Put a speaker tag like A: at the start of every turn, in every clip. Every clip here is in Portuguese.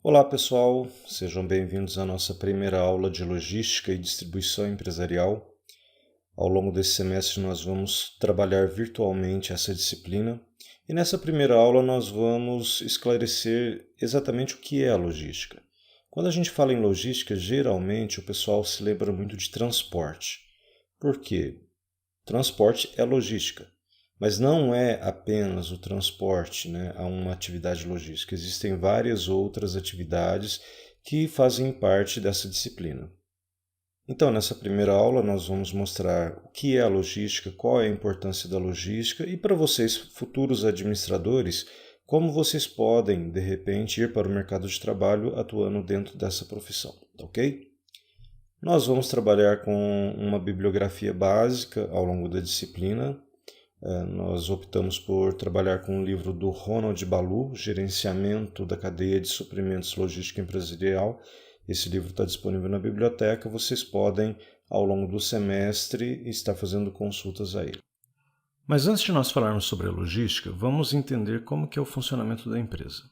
A: Olá pessoal, sejam bem-vindos à nossa primeira aula de Logística e Distribuição Empresarial. Ao longo desse semestre nós vamos trabalhar virtualmente essa disciplina e nessa primeira aula nós vamos esclarecer exatamente o que é a logística. Quando a gente fala em logística, geralmente o pessoal se lembra muito de transporte. Por quê? Transporte é logística. Mas não é apenas o transporte, a uma atividade logística. Existem várias outras atividades que fazem parte dessa disciplina. Então, nessa primeira aula, nós vamos mostrar o que é a logística, qual é a importância da logística e para vocês, futuros administradores, como vocês podem, de repente, ir para o mercado de trabalho atuando dentro dessa profissão, ok? Nós vamos trabalhar com uma bibliografia básica ao longo da disciplina. Nós optamos por trabalhar com o livro do Ronald Ballou, Gerenciamento da Cadeia de Suprimentos Logística Empresarial. Esse livro está disponível na biblioteca, vocês podem, ao longo do semestre, estar fazendo consultas a ele. Mas antes de nós falarmos sobre a logística, vamos entender como que é o funcionamento da empresa.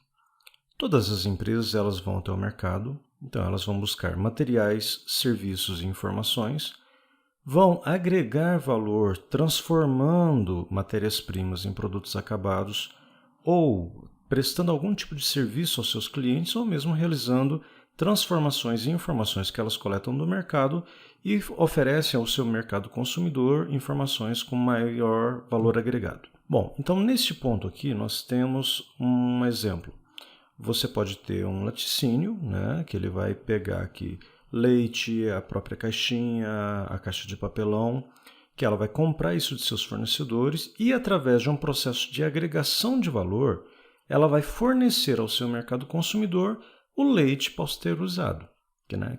A: Todas as empresas elas vão até o mercado, então elas vão buscar materiais, serviços e informações, vão agregar valor transformando matérias-primas em produtos acabados ou prestando algum tipo de serviço aos seus clientes ou mesmo realizando transformações e informações que elas coletam do mercado e oferecem ao seu mercado consumidor informações com maior valor agregado. Bom, então neste ponto aqui nós temos um exemplo. Você pode ter um laticínio, que ele vai pegar aqui leite, a própria caixinha, a caixa de papelão, que ela vai comprar isso de seus fornecedores e, através de um processo de agregação de valor, ela vai fornecer ao seu mercado consumidor o leite pasteurizado,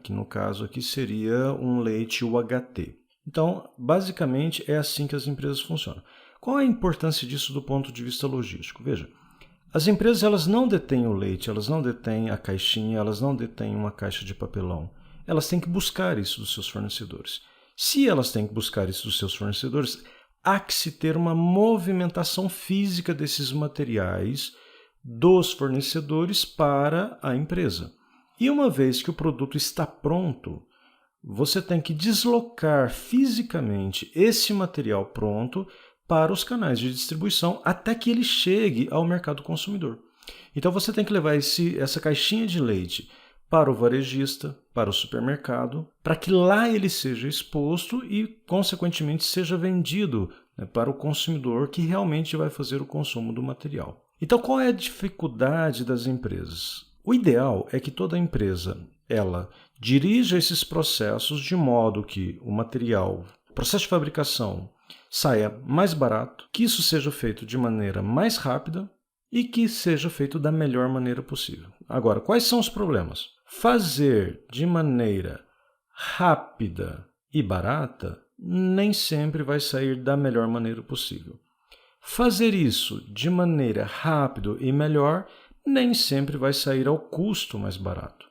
A: que no caso aqui seria um leite UHT. Então, basicamente, é assim que as empresas funcionam. Qual é a importância disso do ponto de vista logístico? Veja, as empresas elas não detêm o leite, elas não detêm a caixinha, elas não detêm uma caixa de papelão. Elas têm que buscar isso dos seus fornecedores. Se elas têm que buscar isso dos seus fornecedores, há que se ter uma movimentação física desses materiais dos fornecedores para a empresa. E uma vez que o produto está pronto, você tem que deslocar fisicamente esse material pronto para os canais de distribuição até que ele chegue ao mercado consumidor. Então você tem que levar essa caixinha de leite para o varejista, para o supermercado, para que lá ele seja exposto e, consequentemente, seja vendido para o consumidor que realmente vai fazer o consumo do material. Então, qual é a dificuldade das empresas? O ideal é que toda empresa ela dirija esses processos de modo que o material, o processo de fabricação, saia mais barato, que isso seja feito de maneira mais rápida e que seja feito da melhor maneira possível. Agora, quais são os problemas? Fazer de maneira rápida e barata nem sempre vai sair da melhor maneira possível. Fazer isso de maneira rápida e melhor nem sempre vai sair ao custo mais barato.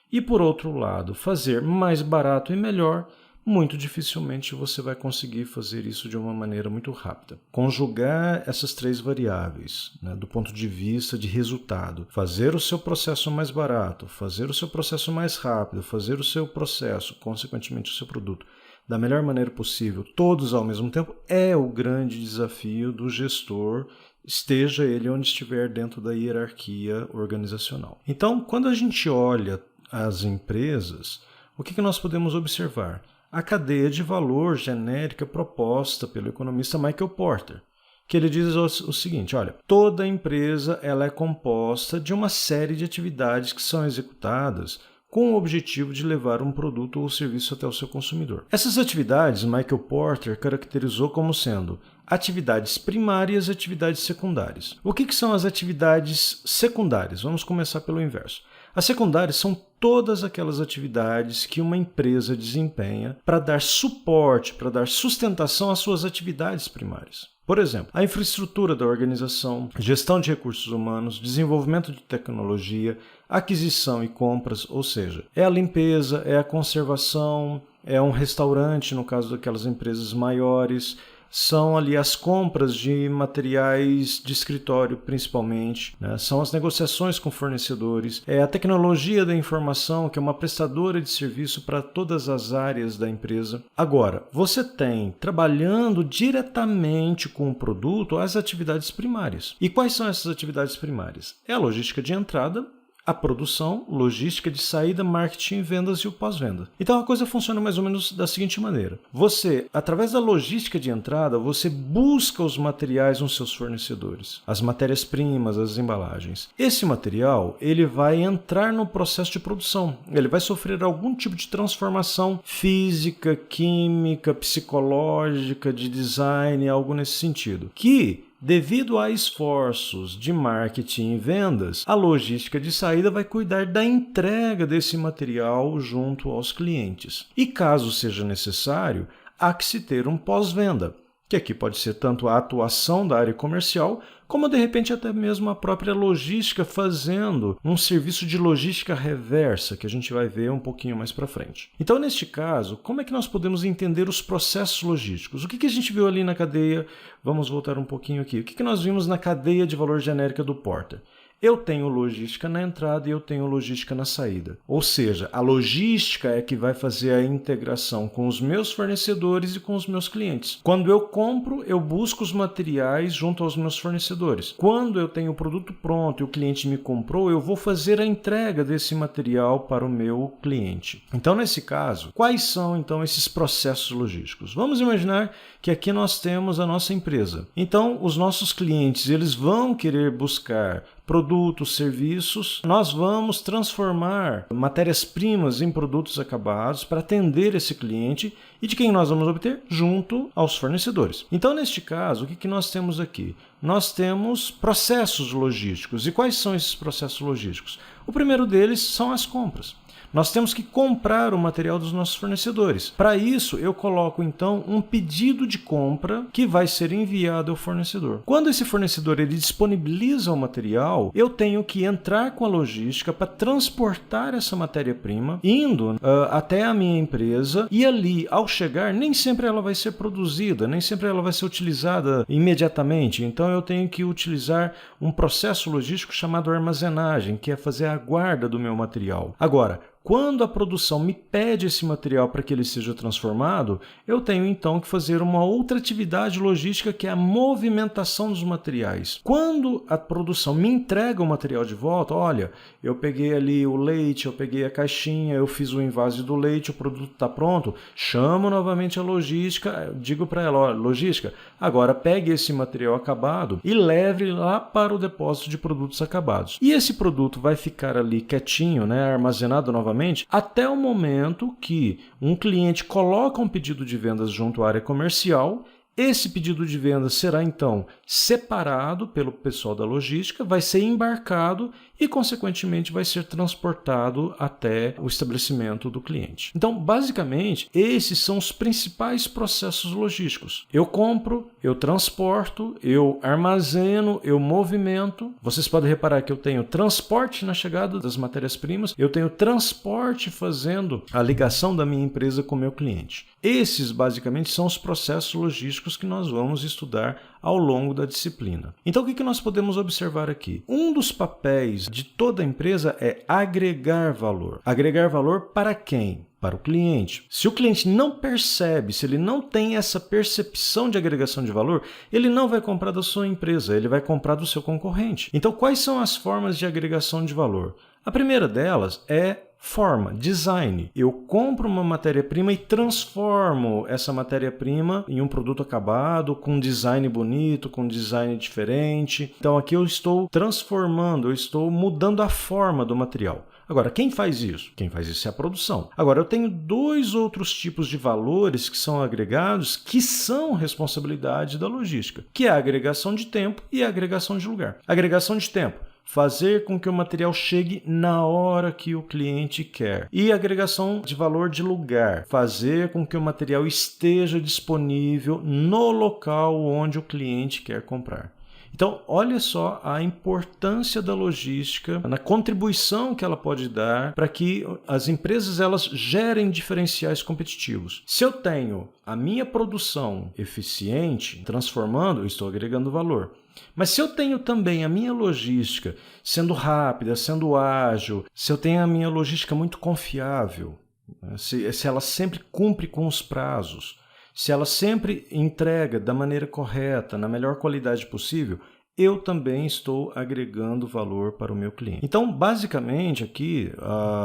A: E por outro lado, fazer mais barato e melhor, muito dificilmente você vai conseguir fazer isso de uma maneira muito rápida. Conjugar essas três variáveis, do ponto de vista de resultado, fazer o seu processo mais barato, fazer o seu processo mais rápido, fazer o seu processo, consequentemente o seu produto, da melhor maneira possível, todos ao mesmo tempo, é o grande desafio do gestor, esteja ele onde estiver dentro da hierarquia organizacional. Então, quando a gente olha as empresas, o que nós podemos observar? A cadeia de valor genérica proposta pelo economista Michael Porter, que ele diz o seguinte, olha, toda empresa ela é composta de uma série de atividades que são executadas com o objetivo de levar um produto ou serviço até o seu consumidor. Essas atividades, Michael Porter caracterizou como sendo atividades primárias e atividades secundárias. O que são as atividades secundárias? Vamos começar pelo inverso. As secundárias são todas aquelas atividades que uma empresa desempenha para dar suporte, para dar sustentação às suas atividades primárias. Por exemplo, a infraestrutura da organização, gestão de recursos humanos, desenvolvimento de tecnologia, aquisição e compras, ou seja, é a limpeza, é a conservação, é um restaurante, no caso daquelas empresas maiores, são ali as compras de materiais de escritório, principalmente, né? São as negociações com fornecedores, é a tecnologia da informação, que é uma prestadora de serviço para todas as áreas da empresa. Agora, você tem, trabalhando diretamente com o produto, as atividades primárias. E quais são essas atividades primárias? É a logística de entrada, a produção, logística de saída, marketing, vendas e o pós-venda. Então a coisa funciona mais ou menos da seguinte maneira. Você, através da logística de entrada, você busca os materiais nos seus fornecedores, as matérias-primas, as embalagens. Esse material, ele vai entrar no processo de produção. Ele vai sofrer algum tipo de transformação física, química, psicológica, de design, algo nesse sentido. Que devido a esforços de marketing e vendas, a logística de saída vai cuidar da entrega desse material junto aos clientes. E caso seja necessário, há que se ter um pós-venda, que aqui pode ser tanto a atuação da área comercial, como de repente até mesmo a própria logística fazendo um serviço de logística reversa, que a gente vai ver um pouquinho mais para frente. Então, neste caso, como é que nós podemos entender os processos logísticos? O que a gente viu ali na cadeia? Vamos voltar um pouquinho aqui. O que nós vimos na cadeia de valor genérica do Porter? Eu tenho logística na entrada e eu tenho logística na saída. Ou seja, a logística é que vai fazer a integração com os meus fornecedores e com os meus clientes. Quando eu compro, eu busco os materiais junto aos meus fornecedores. Quando eu tenho o produto pronto e o cliente me comprou, eu vou fazer a entrega desse material para o meu cliente. Então, nesse caso, quais são então esses processos logísticos? Vamos imaginar que aqui nós temos a nossa empresa. Então, os nossos clientes, eles vão querer buscar produtos, serviços, nós vamos transformar matérias-primas em produtos acabados para atender esse cliente e de quem nós vamos obter? Junto aos fornecedores. Então, neste caso, o que nós temos aqui? Nós temos processos logísticos. E quais são esses processos logísticos? O primeiro deles são as compras. Nós temos que comprar o material dos nossos fornecedores. Para isso, eu coloco então um pedido de compra que vai ser enviado ao fornecedor. Quando esse fornecedor ele disponibiliza o material, eu tenho que entrar com a logística para transportar essa matéria-prima, indo até a minha empresa e ali, ao chegar, nem sempre ela vai ser produzida, nem sempre ela vai ser utilizada imediatamente. Então, eu tenho que utilizar um processo logístico chamado armazenagem, que é fazer a guarda do meu material. Agora, quando a produção me pede esse material para que ele seja transformado, eu tenho então que fazer uma outra atividade logística que é a movimentação dos materiais. Quando a produção me entrega o material de volta, olha, eu peguei ali o leite, eu peguei a caixinha, eu fiz o invase do leite, o produto está pronto, chamo novamente a logística, digo para ela, olha, logística, agora pegue esse material acabado e leve lá para o depósito de produtos acabados. E esse produto vai ficar ali quietinho, né, armazenado novamente, até o momento que um cliente coloca um pedido de vendas junto à área comercial. Esse pedido de vendas será então separado pelo pessoal da logística, vai ser embarcado e, consequentemente, vai ser transportado até o estabelecimento do cliente. Então, basicamente, esses são os principais processos logísticos. Eu compro, eu transporto, eu armazeno, eu movimento. Vocês podem reparar que eu tenho transporte na chegada das matérias-primas, eu tenho transporte fazendo a ligação da minha empresa com o meu cliente. Esses, basicamente, são os processos logísticos que nós vamos estudar ao longo da disciplina. Então, o que nós podemos observar aqui? Um dos papéis de toda empresa é agregar valor. Agregar valor para quem? Para o cliente. Se o cliente não percebe, se ele não tem essa percepção de agregação de valor, ele não vai comprar da sua empresa, ele vai comprar do seu concorrente. Então, quais são as formas de agregação de valor? A primeira delas é forma, design. Eu compro uma matéria-prima e transformo essa matéria-prima em um produto acabado, com um design bonito, com um design diferente. Então aqui eu estou transformando, eu estou mudando a forma do material. Agora, quem faz isso? Quem faz isso é a produção. Agora, eu tenho dois outros tipos de valores que são agregados que são responsabilidade da logística, que é a agregação de tempo e a agregação de lugar. Agregação de tempo. Fazer com que o material chegue na hora que o cliente quer. E agregação de valor de lugar. Fazer com que o material esteja disponível no local onde o cliente quer comprar. Então, olha só a importância da logística, na contribuição que ela pode dar para que as empresas elas gerem diferenciais competitivos. Se eu tenho a minha produção eficiente, transformando, eu estou agregando valor. Mas se eu tenho também a minha logística sendo rápida, sendo ágil, se eu tenho a minha logística muito confiável, né? Se ela sempre cumpre com os prazos, se ela sempre entrega da maneira correta, na melhor qualidade possível, eu também estou agregando valor para o meu cliente. Então, basicamente, aqui,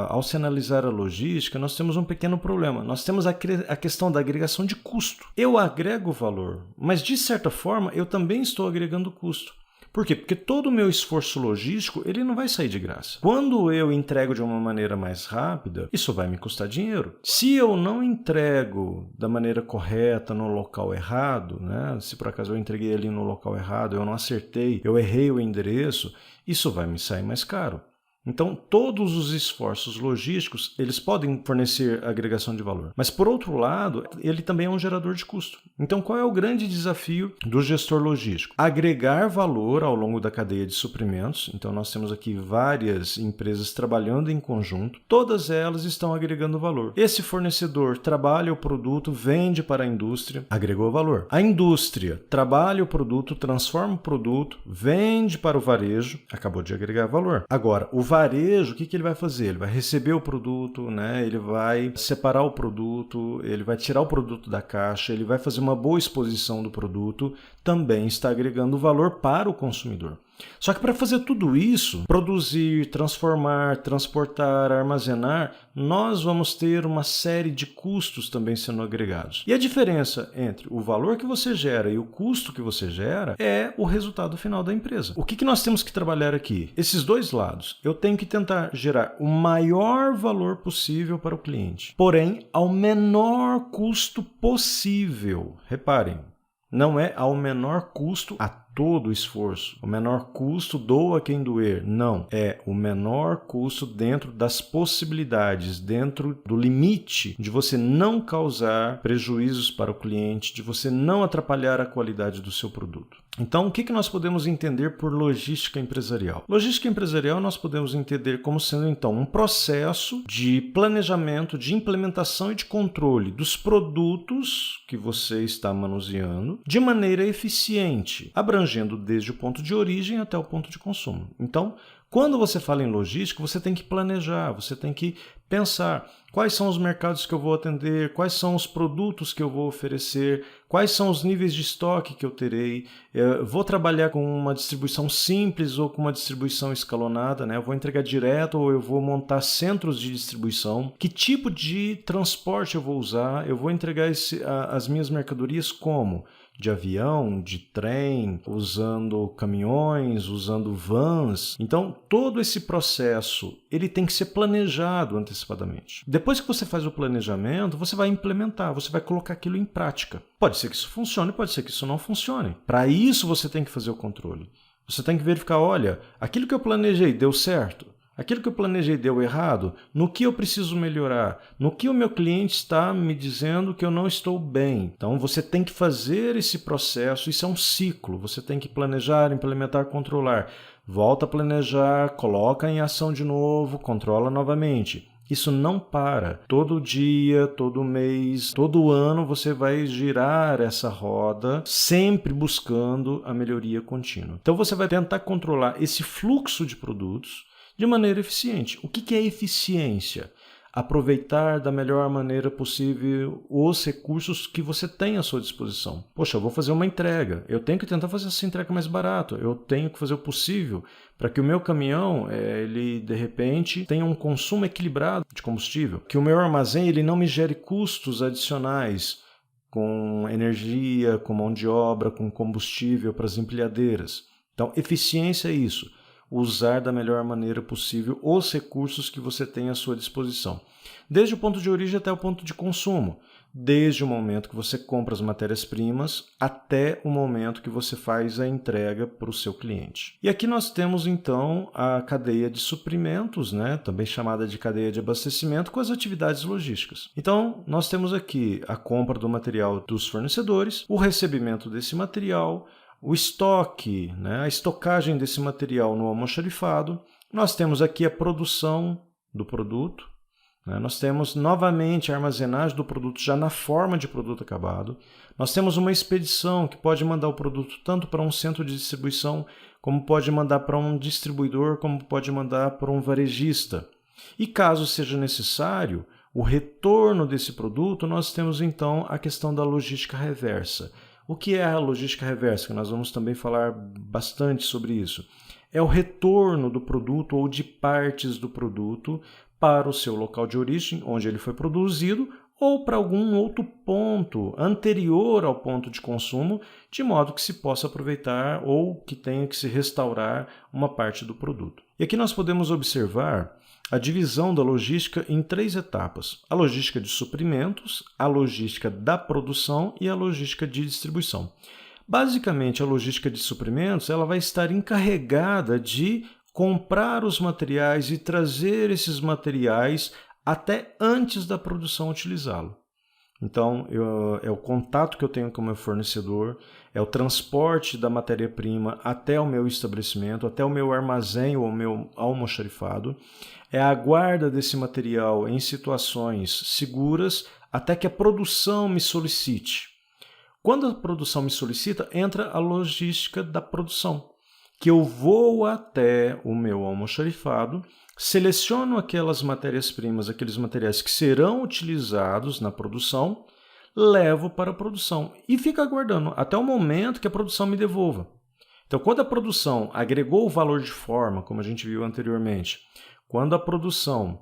A: ao se analisar a logística, nós temos um pequeno problema. Nós temos a questão da agregação de custo. Eu agrego valor, mas, de certa forma, eu também estou agregando custo. Por quê? Porque todo o meu esforço logístico ele não vai sair de graça. Quando eu entrego de uma maneira mais rápida, isso vai me custar dinheiro. Se eu não entrego da maneira correta no local errado, né? Se por acaso eu entreguei ali no local errado, eu não acertei, eu errei o endereço, isso vai me sair mais caro. Então, todos os esforços logísticos, eles podem fornecer agregação de valor. Mas, por outro lado, ele também é um gerador de custo. Então, qual é o grande desafio do gestor logístico? Agregar valor ao longo da cadeia de suprimentos. Então, nós temos aqui várias empresas trabalhando em conjunto. Todas elas estão agregando valor. Esse fornecedor trabalha o produto, vende para a indústria, agregou valor. A indústria trabalha o produto, transforma o produto, vende para o varejo, acabou de agregar valor. Agora, o varejo, o que ele vai fazer? Ele vai receber o produto, né? Ele vai separar o produto, ele vai tirar o produto da caixa, ele vai fazer uma boa exposição do produto, também está agregando valor para o consumidor. Só que para fazer tudo isso, produzir, transformar, transportar, armazenar, nós vamos ter uma série de custos também sendo agregados. E a diferença entre o valor que você gera e o custo que você gera é o resultado final da empresa. O que nós temos que trabalhar aqui? Esses dois lados. Eu tenho que tentar gerar o maior valor possível para o cliente, porém ao menor custo possível. Reparem, não é ao menor custo a todo o esforço. O menor custo doa quem doer. Não. É o menor custo dentro das possibilidades, dentro do limite de você não causar prejuízos para o cliente, de você não atrapalhar a qualidade do seu produto. Então, o que nós podemos entender por logística empresarial? Logística empresarial nós podemos entender como sendo, então, um processo de planejamento, de implementação e de controle dos produtos que você está manuseando de maneira eficiente, abrangendo desde o ponto de origem até o ponto de consumo. Então, quando você fala em logística, você tem que planejar, você tem que pensar quais são os mercados que eu vou atender, quais são os produtos que eu vou oferecer, quais são os níveis de estoque que eu terei, vou trabalhar com uma distribuição simples ou com uma distribuição escalonada, né? Eu vou entregar direto ou eu vou montar centros de distribuição, que tipo de transporte eu vou usar, eu vou entregar as minhas mercadorias como? De avião, de trem, usando caminhões, usando vans. Então, todo esse processo ele tem que ser planejado antecipadamente. Depois que você faz o planejamento, você vai implementar, você vai colocar aquilo em prática. Pode ser que isso funcione, pode ser que isso não funcione. Para isso, você tem que fazer o controle. Você tem que verificar, olha, aquilo que eu planejei deu certo? Aquilo que eu planejei deu errado? No que eu preciso melhorar? No que o meu cliente está me dizendo que eu não estou bem? Então, você tem que fazer esse processo. Isso é um ciclo. Você tem que planejar, implementar, controlar. Volta a planejar, coloca em ação de novo, controla novamente. Isso não para. Todo dia, todo mês, todo ano você vai girar essa roda, sempre buscando a melhoria contínua. Então, você vai tentar controlar esse fluxo de produtos de maneira eficiente. O que é eficiência? Aproveitar da melhor maneira possível os recursos que você tem à sua disposição. Poxa, eu vou fazer uma entrega. Eu tenho que tentar fazer essa entrega mais barato. Eu tenho que fazer o possível para que o meu caminhão, ele de repente tenha um consumo equilibrado de combustível. Que o meu armazém ele não me gere custos adicionais com energia, com mão de obra, com combustível para as empilhadeiras. Então, eficiência é isso. Usar da melhor maneira possível os recursos que você tem à sua disposição. Desde o ponto de origem até o ponto de consumo. Desde o momento que você compra as matérias-primas até o momento que você faz a entrega para o seu cliente. E aqui nós temos então a cadeia de suprimentos, né? Também chamada de cadeia de abastecimento, com as atividades logísticas. Então nós temos aqui a compra do material dos fornecedores, o recebimento desse material, o estoque, né, a estocagem desse material no almoxarifado. Nós temos aqui a produção do produto, né, nós temos novamente a armazenagem do produto já na forma de produto acabado. Nós temos uma expedição que pode mandar o produto tanto para um centro de distribuição, como pode mandar para um distribuidor, como pode mandar para um varejista. E caso seja necessário o retorno desse produto, nós temos então a questão da logística reversa. O que é a logística reversa? Nós vamos também falar bastante sobre isso. É o retorno do produto ou de partes do produto para o seu local de origem, onde ele foi produzido, ou para algum outro ponto anterior ao ponto de consumo, de modo que se possa aproveitar ou que tenha que se restaurar uma parte do produto. E aqui nós podemos observar a divisão da logística em 3 etapas: a logística de suprimentos, a logística da produção e a logística de distribuição. Basicamente, a logística de suprimentos ela vai estar encarregada de comprar os materiais e trazer esses materiais até antes da produção utilizá-lo. Então, é o contato que eu tenho com o meu fornecedor, é o transporte da matéria-prima até o meu estabelecimento, até o meu armazém ou o meu almoxarifado, é a guarda desse material em situações seguras até que a produção me solicite. Quando a produção me solicita, entra a logística da produção, que eu vou até o meu almoxarifado, seleciono aquelas matérias-primas, aqueles materiais que serão utilizados na produção, levo para a produção e fico aguardando até o momento que a produção me devolva. Então, quando a produção agregou o valor de forma, como a gente viu anteriormente, quando a produção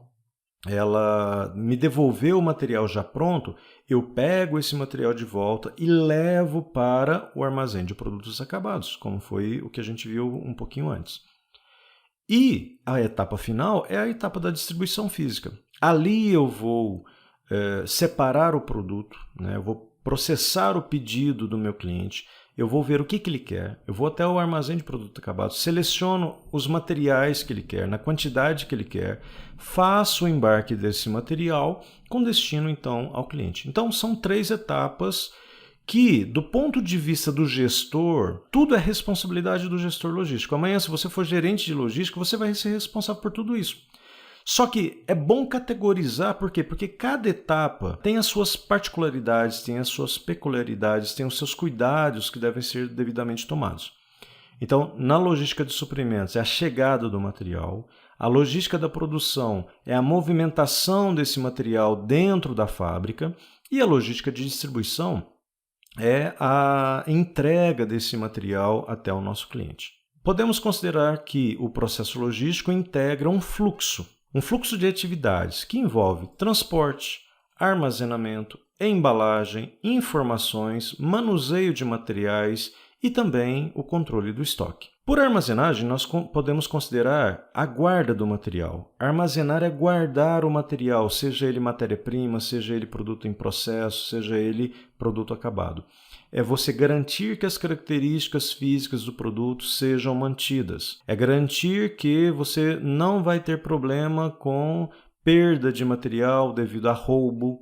A: ela me devolveu o material já pronto, eu pego esse material de volta e levo para o armazém de produtos acabados, como foi o que a gente viu um pouquinho antes. E a etapa final é a etapa da distribuição física. Ali eu vou separar o produto, né? Eu vou processar o pedido do meu cliente, eu vou ver o que ele quer, eu vou até o armazém de produto acabado, seleciono os materiais que ele quer, na quantidade que ele quer, faço o embarque desse material com destino então ao cliente. Então são 3 etapas que, do ponto de vista do gestor, tudo é responsabilidade do gestor logístico. Amanhã, se você for gerente de logística, você vai ser responsável por tudo isso. Só que é bom categorizar, por quê? Porque cada etapa tem as suas particularidades, tem as suas peculiaridades, tem os seus cuidados que devem ser devidamente tomados. Então, na logística de suprimentos é a chegada do material, a logística da produção é a movimentação desse material dentro da fábrica e a logística de distribuição é a entrega desse material até o nosso cliente. Podemos considerar que o processo logístico integra um fluxo de atividades que envolve transporte, armazenamento, embalagem, informações, manuseio de materiais e também o controle do estoque. Por armazenagem, nós podemos considerar a guarda do material. Armazenar é guardar o material, seja ele matéria-prima, seja ele produto em processo, seja ele produto acabado. É você garantir que as características físicas do produto sejam mantidas. É garantir que você não vai ter problema com perda de material devido a roubo,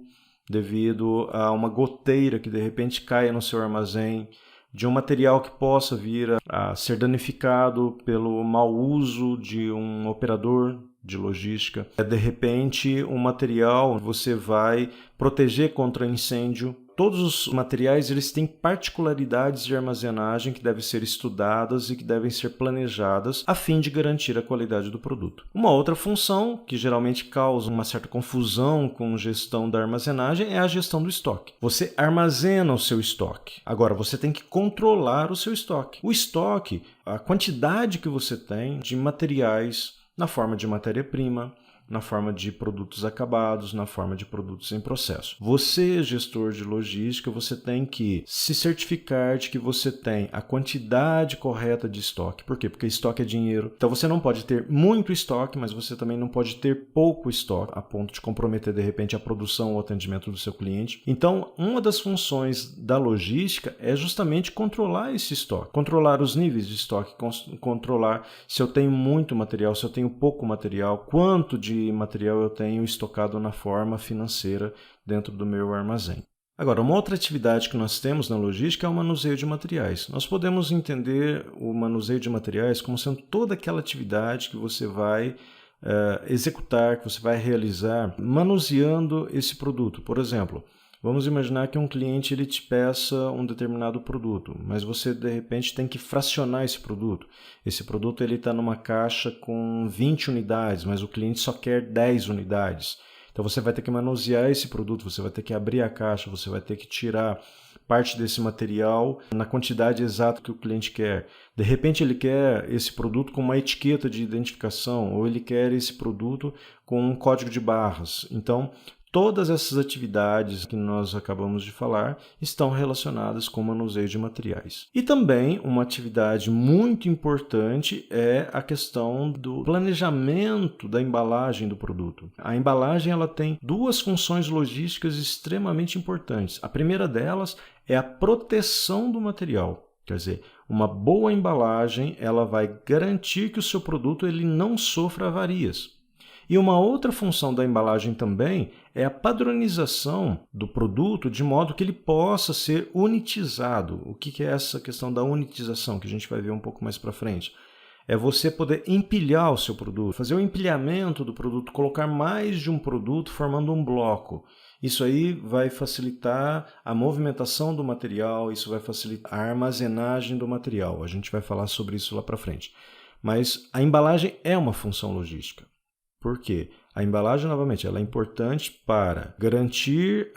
A: devido a uma goteira que de repente caia no seu armazém, de um material que possa vir a ser danificado pelo mau uso de um operador de logística. De repente, um material você vai proteger contra incêndio. Todos os materiais eles têm particularidades de armazenagem que devem ser estudadas e que devem ser planejadas a fim de garantir a qualidade do produto. Uma outra função que geralmente causa uma certa confusão com gestão da armazenagem é a gestão do estoque. Você armazena o seu estoque. Agora, você tem que controlar o seu estoque. O estoque, a quantidade que você tem de materiais na forma de matéria-prima, na forma de produtos acabados, na forma de produtos em processo. Você, gestor de logística, você tem que se certificar de que você tem a quantidade correta de estoque. Por quê? Porque estoque é dinheiro. Então você não pode ter muito estoque, mas você também não pode ter pouco estoque, a ponto de comprometer, de repente, a produção ou o atendimento do seu cliente. Então, uma das funções da logística é justamente controlar esse estoque, controlar os níveis de estoque, controlar se eu tenho muito material, se eu tenho pouco material, quanto de material eu tenho estocado na forma financeira dentro do meu armazém. Agora, uma outra atividade que nós temos na logística é o manuseio de materiais. Nós podemos entender o manuseio de materiais como sendo toda aquela atividade que você vai executar, que você vai realizar manuseando esse produto. Por exemplo, vamos imaginar que um cliente ele te peça um determinado produto, mas você de repente tem que fracionar esse produto. Esse produto está numa caixa com 20 unidades, mas o cliente só quer 10 unidades. Então você vai ter que manusear esse produto, você vai ter que abrir a caixa, você vai ter que tirar parte desse material na quantidade exata que o cliente quer. De repente ele quer esse produto com uma etiqueta de identificação, ou ele quer esse produto com um código de barras. Então, todas essas atividades que nós acabamos de falar estão relacionadas com o manuseio de materiais. E também uma atividade muito importante é a questão do planejamento da embalagem do produto. A embalagem ela tem duas funções logísticas extremamente importantes. A primeira delas é a proteção do material. Quer dizer, uma boa embalagem ela vai garantir que o seu produto ele não sofra avarias. E uma outra função da embalagem também é a padronização do produto de modo que ele possa ser unitizado. O que é essa questão da unitização, que a gente vai ver um pouco mais para frente? É você poder empilhar o seu produto, fazer o empilhamento do produto, colocar mais de um produto formando um bloco. Isso aí vai facilitar a movimentação do material, isso vai facilitar a armazenagem do material. A gente vai falar sobre isso lá para frente. Mas a embalagem é uma função logística. Por quê? A embalagem, novamente, ela é importante para garantir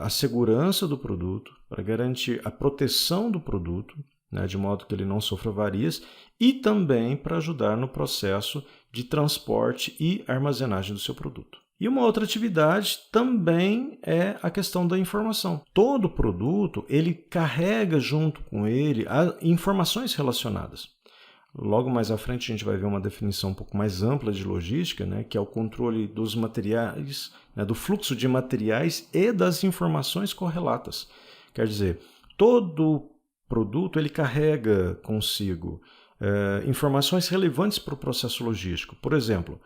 A: a segurança do produto, para garantir a proteção do produto, né, de modo que ele não sofra avarias, e também para ajudar no processo de transporte e armazenagem do seu produto. E uma outra atividade também é a questão da informação. Todo produto, ele carrega junto com ele informações relacionadas. Logo mais à frente a gente vai ver uma definição um pouco mais ampla de logística, né, que é o controle dos materiais, né, do fluxo de materiais e das informações correlatas. Quer dizer, todo produto ele carrega consigo informações relevantes para o processo logístico. Por exemplo,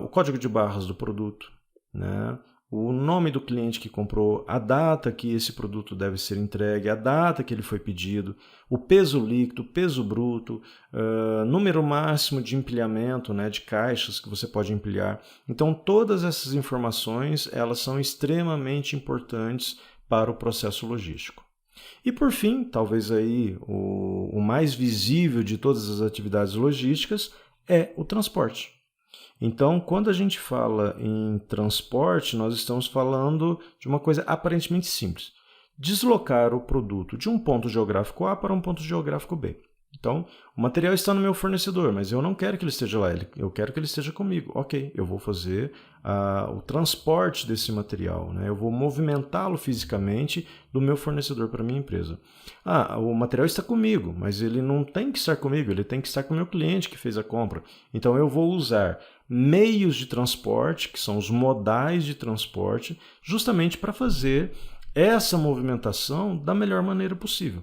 A: o código de barras do produto, né, o nome do cliente que comprou, a data que esse produto deve ser entregue, a data que ele foi pedido, o peso líquido, peso bruto, número máximo de empilhamento, né, de caixas que você pode empilhar. Então, todas essas informações elas são extremamente importantes para o processo logístico. E, por fim, talvez aí o mais visível de todas as atividades logísticas é o transporte. Então, quando a gente fala em transporte, nós estamos falando de uma coisa aparentemente simples. Deslocar o produto de um ponto geográfico A para um ponto geográfico B. Então, o material está no meu fornecedor, mas eu não quero que ele esteja lá, eu quero que ele esteja comigo. Ok, eu vou fazer o transporte desse material, né? Eu vou movimentá-lo fisicamente do meu fornecedor para a minha empresa. O material está comigo, mas ele não tem que estar comigo, ele tem que estar com o meu cliente que fez a compra. Então, eu vou usar meios de transporte, que são os modais de transporte, justamente para fazer essa movimentação da melhor maneira possível,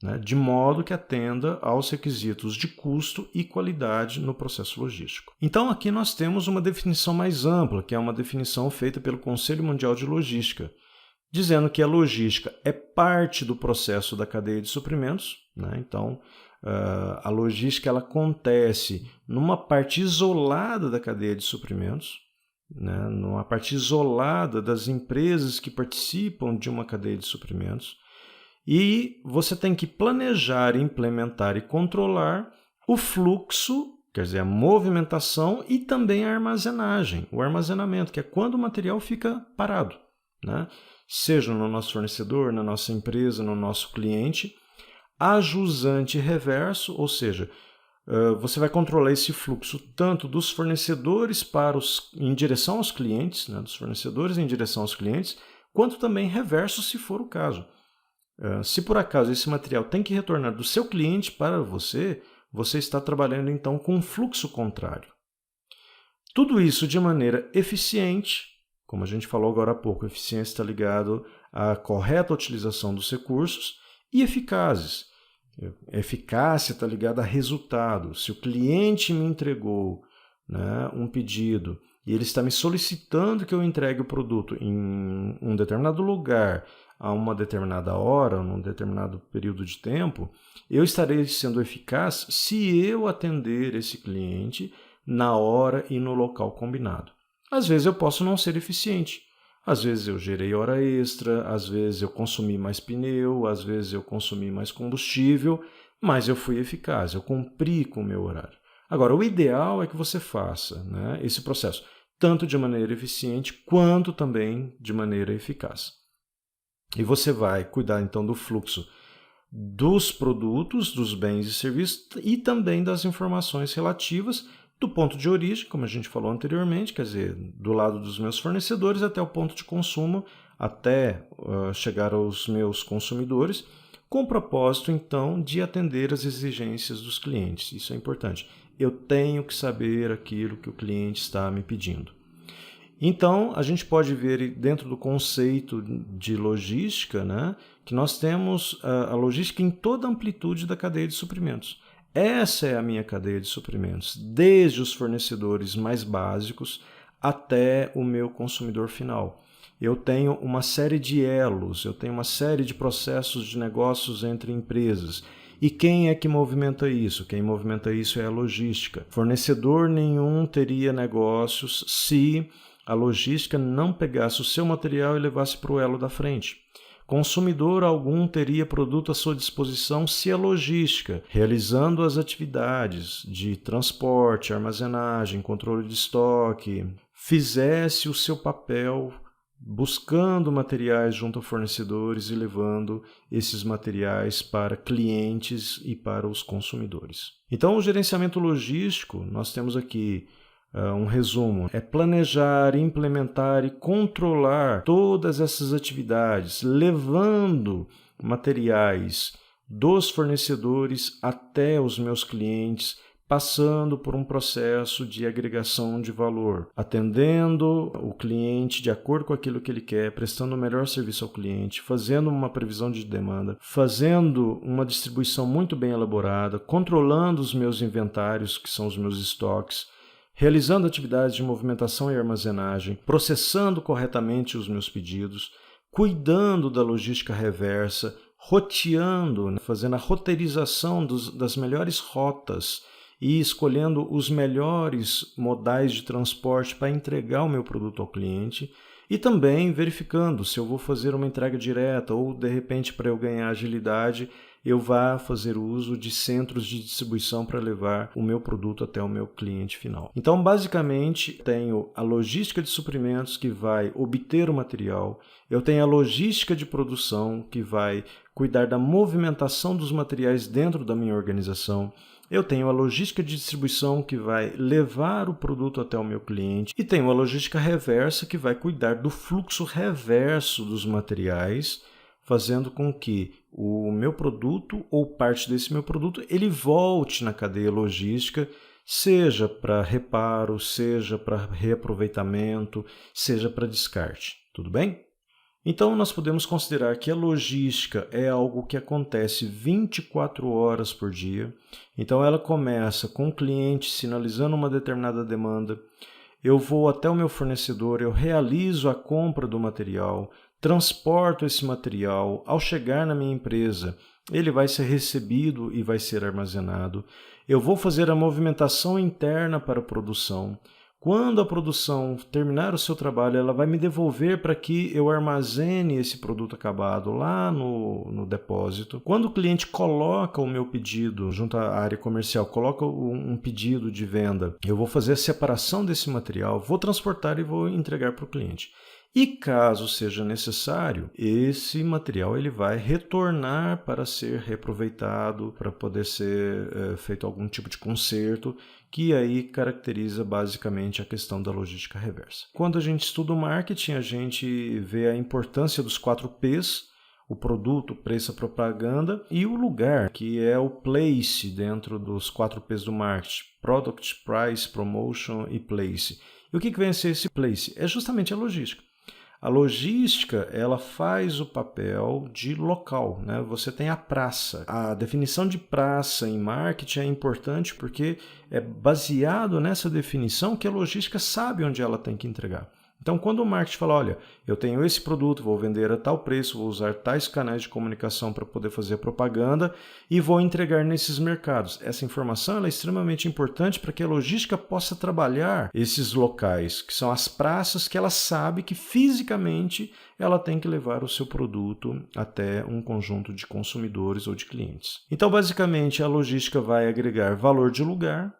A: né? De modo que atenda aos requisitos de custo e qualidade no processo logístico. Então, aqui nós temos uma definição mais ampla, que é uma definição feita pelo Conselho Mundial de Logística, dizendo que a logística é parte do processo da cadeia de suprimentos, né? Então, a logística ela acontece numa parte isolada da cadeia de suprimentos, né? Numa parte isolada das empresas que participam de uma cadeia de suprimentos, e você tem que planejar, implementar e controlar o fluxo, quer dizer, a movimentação e também a armazenagem, o armazenamento, que é quando o material fica parado, né? Seja no nosso fornecedor, na nossa empresa, no nosso cliente, ajusante reverso, ou seja, você vai controlar esse fluxo tanto dos fornecedores em direção aos clientes, né, dos fornecedores em direção aos clientes, quanto também reverso, se for o caso. Se por acaso esse material tem que retornar do seu cliente para você, você está trabalhando então com um fluxo contrário. Tudo isso de maneira eficiente, como a gente falou agora há pouco, eficiência está ligado à correta utilização dos recursos, e eficazes. Eficácia está ligada a resultado. Se o cliente me entregou né, um pedido e ele está me solicitando que eu entregue o produto em um determinado lugar, a uma determinada hora, num determinado período de tempo, eu estarei sendo eficaz se eu atender esse cliente na hora e no local combinado. Às vezes eu posso não ser eficiente. Às vezes eu gerei hora extra, às vezes eu consumi mais pneu, às vezes eu consumi mais combustível, mas eu fui eficaz, eu cumpri com o meu horário. Agora, o ideal é que você faça, né, esse processo tanto de maneira eficiente quanto também de maneira eficaz. E você vai cuidar então do fluxo dos produtos, dos bens e serviços e também das informações relativas do ponto de origem, como a gente falou anteriormente, quer dizer, do lado dos meus fornecedores até o ponto de consumo, até chegar aos meus consumidores, com o propósito então de atender as exigências dos clientes. Isso é importante. Eu tenho que saber aquilo que o cliente está me pedindo. Então, a gente pode ver dentro do conceito de logística, né, que nós temos a logística em toda a amplitude da cadeia de suprimentos. Essa é a minha cadeia de suprimentos, desde os fornecedores mais básicos até o meu consumidor final. Eu tenho uma série de elos, eu tenho uma série de processos de negócios entre empresas. E quem é que movimenta isso? Quem movimenta isso é a logística. Fornecedor nenhum teria negócios se a logística não pegasse o seu material e levasse para o elo da frente. Consumidor algum teria produto à sua disposição se a logística, realizando as atividades de transporte, armazenagem, controle de estoque, fizesse o seu papel buscando materiais junto a fornecedores e levando esses materiais para clientes e para os consumidores. Então, o gerenciamento logístico, nós temos aqui um resumo, é planejar, implementar e controlar todas essas atividades, levando materiais dos fornecedores até os meus clientes, passando por um processo de agregação de valor, atendendo o cliente de acordo com aquilo que ele quer, prestando o melhor serviço ao cliente, fazendo uma previsão de demanda, fazendo uma distribuição muito bem elaborada, controlando os meus inventários, que são os meus estoques, realizando atividades de movimentação e armazenagem, processando corretamente os meus pedidos, cuidando da logística reversa, roteando, fazendo a roteirização das melhores rotas e escolhendo os melhores modais de transporte para entregar o meu produto ao cliente e também verificando se eu vou fazer uma entrega direta ou, de repente, para eu ganhar agilidade, eu vá fazer uso de centros de distribuição para levar o meu produto até o meu cliente final. Então, basicamente, tenho a logística de suprimentos que vai obter o material, eu tenho a logística de produção que vai cuidar da movimentação dos materiais dentro da minha organização, eu tenho a logística de distribuição que vai levar o produto até o meu cliente e tenho a logística reversa que vai cuidar do fluxo reverso dos materiais, fazendo com que o meu produto ou parte desse meu produto ele volte na cadeia logística, seja para reparo, seja para reaproveitamento, seja para descarte. Tudo bem? Então, nós podemos considerar que a logística é algo que acontece 24 horas por dia. Então, ela começa com o cliente sinalizando uma determinada demanda. Eu vou até o meu fornecedor, eu realizo a compra do material, transporto esse material. Ao chegar na minha empresa, ele vai ser recebido e vai ser armazenado. Eu vou fazer a movimentação interna para a produção. Quando a produção terminar o seu trabalho, ela vai me devolver para que eu armazene esse produto acabado lá no depósito. Quando o cliente coloca o meu pedido junto à área comercial, coloca um pedido de venda, eu vou fazer a separação desse material, vou transportar e vou entregar para o cliente. E caso seja necessário, esse material ele vai retornar para ser reaproveitado, para poder ser feito algum tipo de conserto, que aí caracteriza basicamente a questão da logística reversa. Quando a gente estuda o marketing, a gente vê a importância dos 4 P's, o produto, o preço, a propaganda e o lugar, que é o place dentro dos 4 P's do marketing, Product, Price, Promotion e Place. E o que vem a ser esse place? É justamente a logística. A logística, ela faz o papel de local, né? Você tem a praça. A definição de praça em marketing é importante porque é baseado nessa definição que a logística sabe onde ela tem que entregar. Então, quando o marketing fala, olha, eu tenho esse produto, vou vender a tal preço, vou usar tais canais de comunicação para poder fazer propaganda e vou entregar nesses mercados. Essa informação é extremamente importante para que a logística possa trabalhar esses locais, que são as praças que ela sabe que fisicamente ela tem que levar o seu produto até um conjunto de consumidores ou de clientes. Então, basicamente, a logística vai agregar valor de lugar,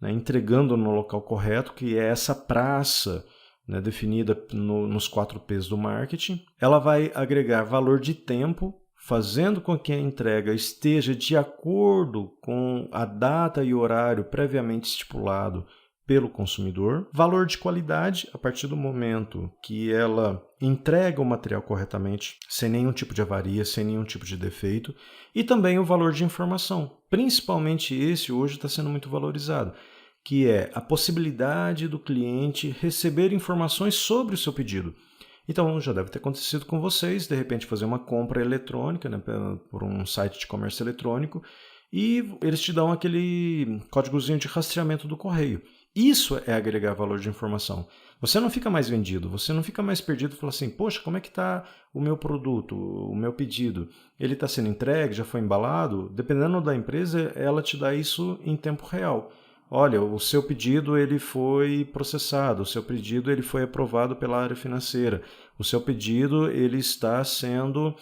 A: né, entregando no local correto, que é essa praça, né, definida nos 4 P's do marketing. Ela vai agregar valor de tempo, fazendo com que a entrega esteja de acordo com a data e horário previamente estipulado pelo consumidor. Valor de qualidade, a partir do momento que ela entrega o material corretamente, sem nenhum tipo de avaria, sem nenhum tipo de defeito. E também o valor de informação. Principalmente esse hoje está sendo muito valorizado, que é a possibilidade do cliente receber informações sobre o seu pedido. Então, já deve ter acontecido com vocês, de repente fazer uma compra eletrônica, né, por um site de comércio eletrônico, e eles te dão aquele códigozinho de rastreamento do correio. Isso é agregar valor de informação. Você não fica mais vendido, você não fica mais perdido e fala assim, poxa, como é que está o meu produto, o meu pedido? Ele está sendo entregue, já foi embalado? Dependendo da empresa, ela te dá isso em tempo real. Olha, o seu pedido ele foi processado, o seu pedido ele foi aprovado pela área financeira, o seu pedido ele está sendo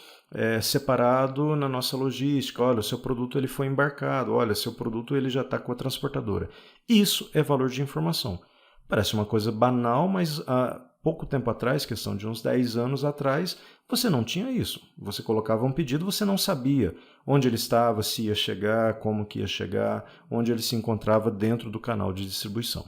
A: separado na nossa logística, olha, o seu produto ele foi embarcado, olha, seu produto ele já está com a transportadora. Isso é valor de informação. Parece uma coisa banal, mas há pouco tempo atrás, questão de uns 10 anos atrás, você não tinha isso. Você colocava um pedido, você não sabia onde ele estava, se ia chegar, como que ia chegar, onde ele se encontrava dentro do canal de distribuição.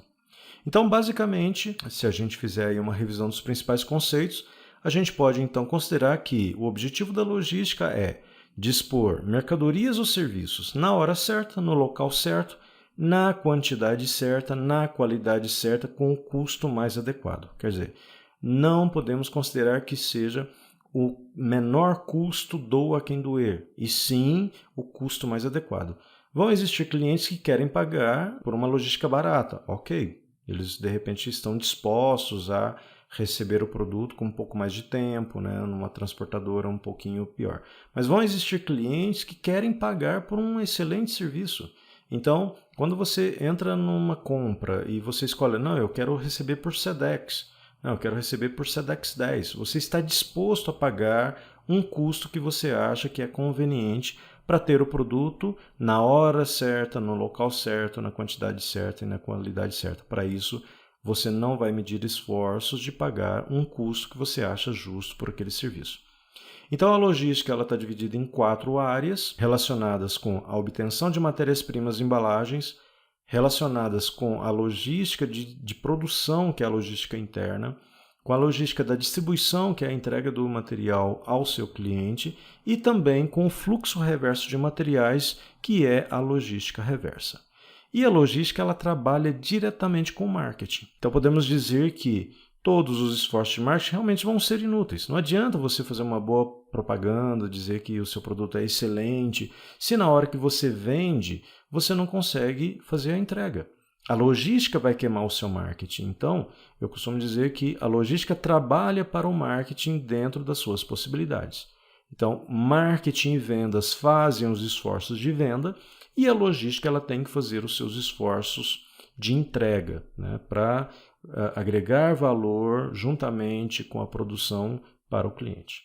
A: Então, basicamente, se a gente fizer aí uma revisão dos principais conceitos, a gente pode então considerar que o objetivo da logística é dispor mercadorias ou serviços na hora certa, no local certo, na quantidade certa, na qualidade certa, com o custo mais adequado. Quer dizer, não podemos considerar que seja o menor custo doa quem doer, e sim o custo mais adequado. Vão existir clientes que querem pagar por uma logística barata, ok. Eles de repente estão dispostos a receber o produto com um pouco mais de tempo, né, numa transportadora um pouquinho pior. Mas vão existir clientes que querem pagar por um excelente serviço. Então, quando você entra numa compra e você escolhe, não, eu quero receber por Sedex, não, eu quero receber por Sedex 10, você está disposto a pagar um custo que você acha que é conveniente para ter o produto na hora certa, no local certo, na quantidade certa e na qualidade certa. Para isso, você não vai medir esforços de pagar um custo que você acha justo por aquele serviço. Então, a logística está dividida em 4 áreas relacionadas com a obtenção de matérias-primas e embalagens, relacionadas com a logística de produção, que é a logística interna, com a logística da distribuição, que é a entrega do material ao seu cliente, e também com o fluxo reverso de materiais, que é a logística reversa. E a logística ela trabalha diretamente com o marketing. Então, podemos dizer que todos os esforços de marketing realmente vão ser inúteis. Não adianta você fazer uma boa propaganda, dizer que o seu produto é excelente, se na hora que você vende, você não consegue fazer a entrega. A logística vai queimar o seu marketing. Então, eu costumo dizer que a logística trabalha para o marketing dentro das suas possibilidades. Então, marketing e vendas fazem os esforços de venda e a logística ela tem que fazer os seus esforços de entrega, né, para agregar valor juntamente com a produção para o cliente.